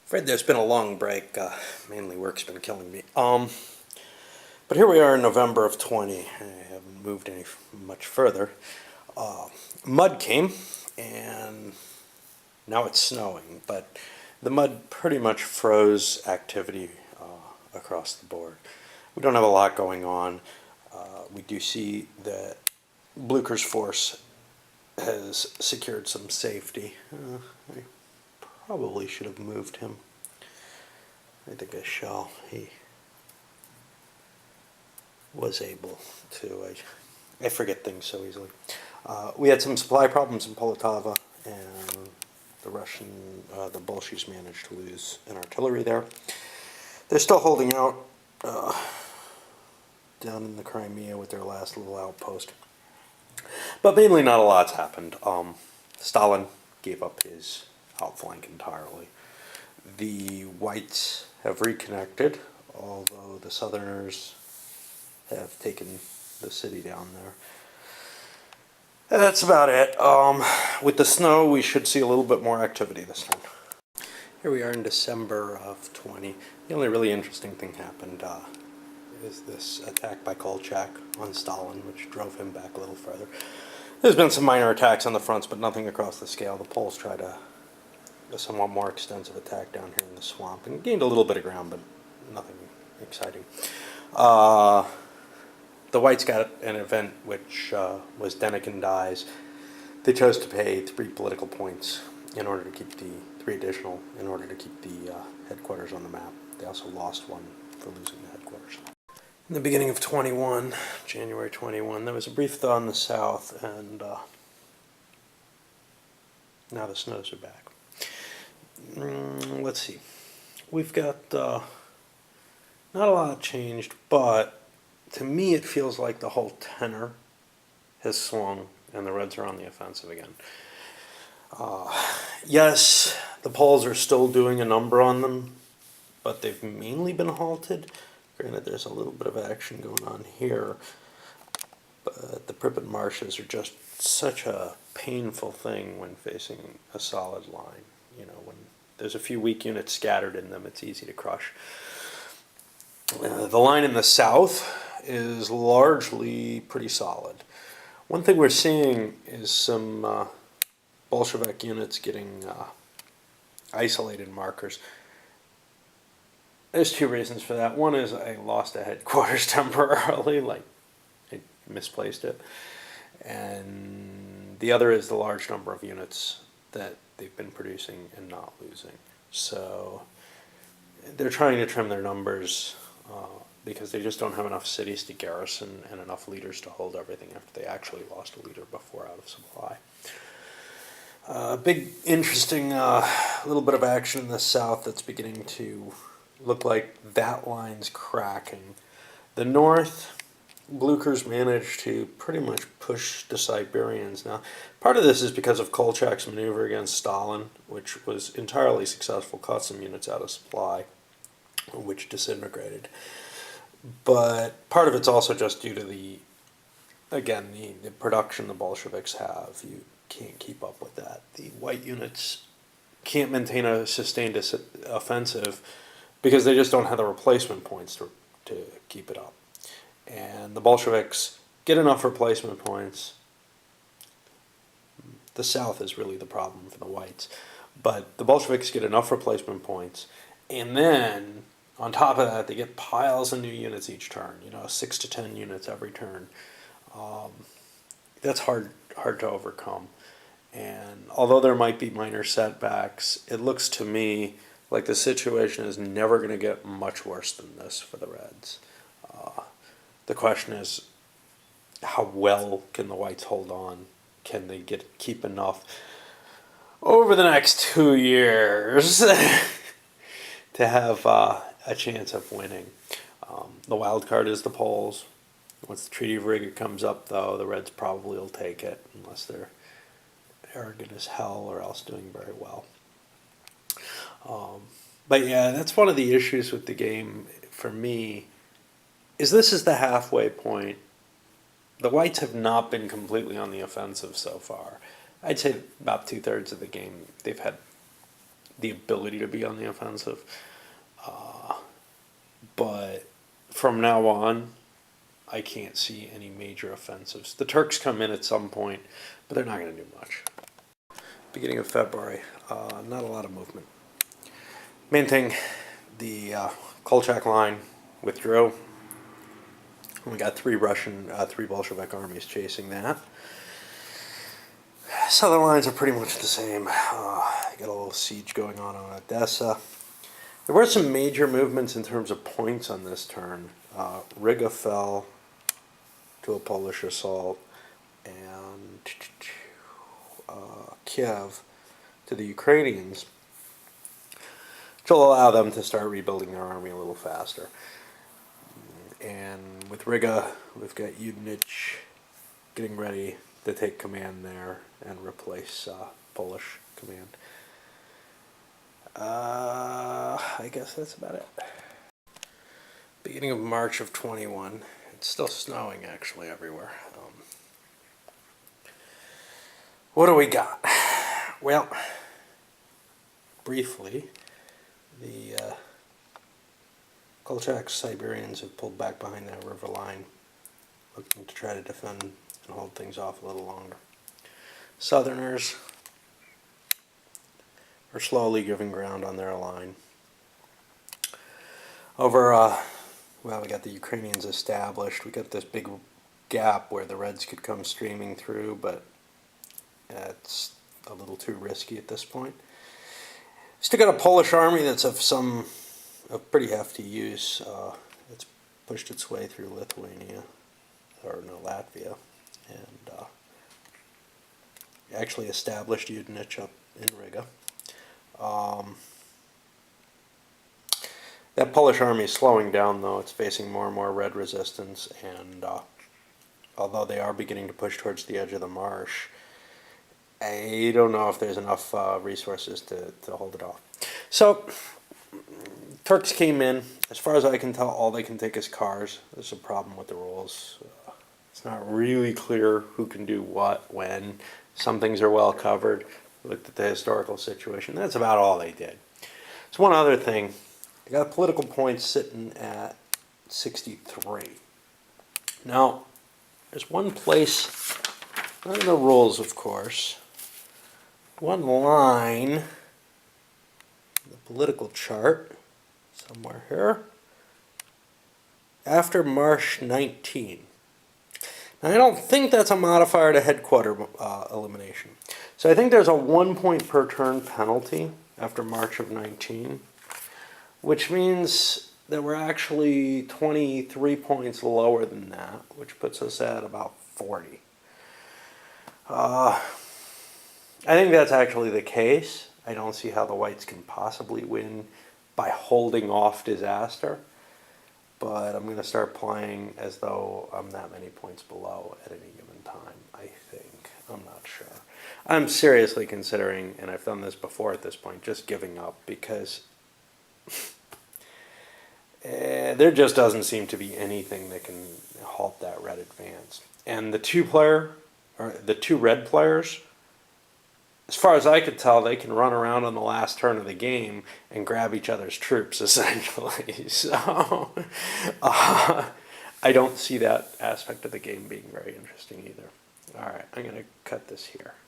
Afraid there's been a long break. Mainly work's been killing me. But here we are in November of 20. I haven't moved any much further. Mud came, and now it's snowing. But the mud pretty much froze activity across the board. We don't have a lot going on. We do see that Blucher's force has secured some safety. I probably should have moved him. I think I shall. He was able to. I forget things so easily. We had some supply problems in Poltava, and the Bolsheviks managed to lose an artillery there. They're still holding out down in the Crimea with their last little outpost. But mainly not a lot's happened. Stalin gave up his outflank entirely. The Whites have reconnected, although the Southerners have taken the city down there. And that's about it. With the snow, we should see a little bit more activity this time. Here we are in December of 20. The only really interesting thing happened is this attack by Kolchak on Stalin, which drove him back a little further. There's been some minor attacks on the fronts, but nothing across the scale. The Poles tried a somewhat more extensive attack down here in the swamp and gained a little bit of ground, but nothing exciting. The Whites got an event which was Denikin dies. They chose to pay 3 political points in order to keep the 3 additional in order to keep the headquarters on the map. They also lost one for losing the headquarters. In the beginning of 21, January 21, there was a brief thaw in the south, and now the snows are back. Let's see. We've got not a lot changed, but to me it feels like the whole tenor has swung and the Reds are on the offensive again. Yes, the Poles are still doing a number on them, but they've mainly been halted. Granted, there's a little bit of action going on here, but the Pripyat marshes are just such a painful thing when facing a solid line. You know, when there's a few weak units scattered in them, it's easy to crush. The line in the south is largely pretty solid. One thing we're seeing is some Bolshevik units getting isolated markers. There's 2 reasons for that. One is I lost a headquarters temporarily, like I misplaced it. And the other is the large number of units that they've been producing and not losing. So they're trying to trim their numbers because they just don't have enough cities to garrison and enough leaders to hold everything after they actually lost a leader before out of supply. Big, interesting little bit of action in the south that's beginning to look like that line's cracking. The north, Blucher's managed to pretty much push the Siberians. Now, part of this is because of Kolchak's maneuver against Stalin, which was entirely successful, caught some units out of supply, which disintegrated. But part of it's also just due to the production the Bolsheviks have. You can't keep up with that. The white units can't maintain a sustained offensive because they just don't have the replacement points to keep it up. And the Bolsheviks get enough replacement points. The south is really the problem for the whites. But the Bolsheviks get enough replacement points, and then on top of that, they get piles of new units each turn. 6 to 10 units every turn. That's hard to overcome. And although there might be minor setbacks, it looks to me like the situation is never going to get much worse than this for the Reds. The question is, how well can the Whites hold on? Can they keep enough over the next 2 years to have a chance of winning? The wild card is the Poles. Once the Treaty of Riga comes up, though, the Reds probably will take it, unless they're arrogant as hell or else doing very well. But yeah, that's one of the issues with the game for me, is this is the halfway point. The Whites have not been completely on the offensive so far. I'd say about 2/3 of the game they've had the ability to be on the offensive. But from now on, I can't see any major offensives. The Turks come in at some point, but they're not going to do much. Beginning of February, not a lot of movement. Main thing, the Kolchak line withdrew. We got three Bolshevik armies chasing that. Southern lines are pretty much the same. Got a little siege going on Odessa. There were some major movements in terms of points on this turn. Riga fell to a Polish assault, and Kiev to the Ukrainians, which will allow them to start rebuilding their army a little faster. And with Riga, we've got Udinich getting ready to take command there and replace Polish command. I guess that's about it. Beginning of March of 21. It's still snowing actually everywhere. What do we got? Well, briefly, the Kolchak Siberians have pulled back behind that river line, looking to try to defend and hold things off a little longer. Southerners are slowly giving ground on their line. Over, well, we got the Ukrainians established. We got this big gap where the Reds could come streaming through, but it's a little too risky at this point. Still got a Polish army that's of pretty hefty use. It's pushed its way through Lithuania, or no, Latvia, and actually established Udinich up in Riga. That Polish army is slowing down, though. It's facing more and more Red resistance, and although they are beginning to push towards the edge of the marsh, I don't know if there's enough resources to hold it off. So, Turks came in. As far as I can tell, all they can take is cars. There's a problem with the rules. It's not really clear who can do what, when. Some things are well covered. We looked at the historical situation. That's about all they did. So one other thing. I got political points sitting at 63. Now, there's one place, not in the rules, of course, one line in the political chart, somewhere here, after March 19. Now, I don't think that's a modifier to headquarter elimination. So I think there's a 1 point per turn penalty after March of 19, which means that we're actually 23 points lower than that, which puts us at about 40. I think that's actually the case. I don't see how the Whites can possibly win by holding off disaster, but I'm going to start playing as though I'm that many points below at any given time, I think. I'm not sure. I'm seriously considering, and I've done this before at this point, just giving up, because there just doesn't seem to be anything that can halt that red advance. And the two red players, as far as I could tell, they can run around on the last turn of the game and grab each other's troops, essentially. So I don't see that aspect of the game being very interesting either. All right, I'm going to cut this here.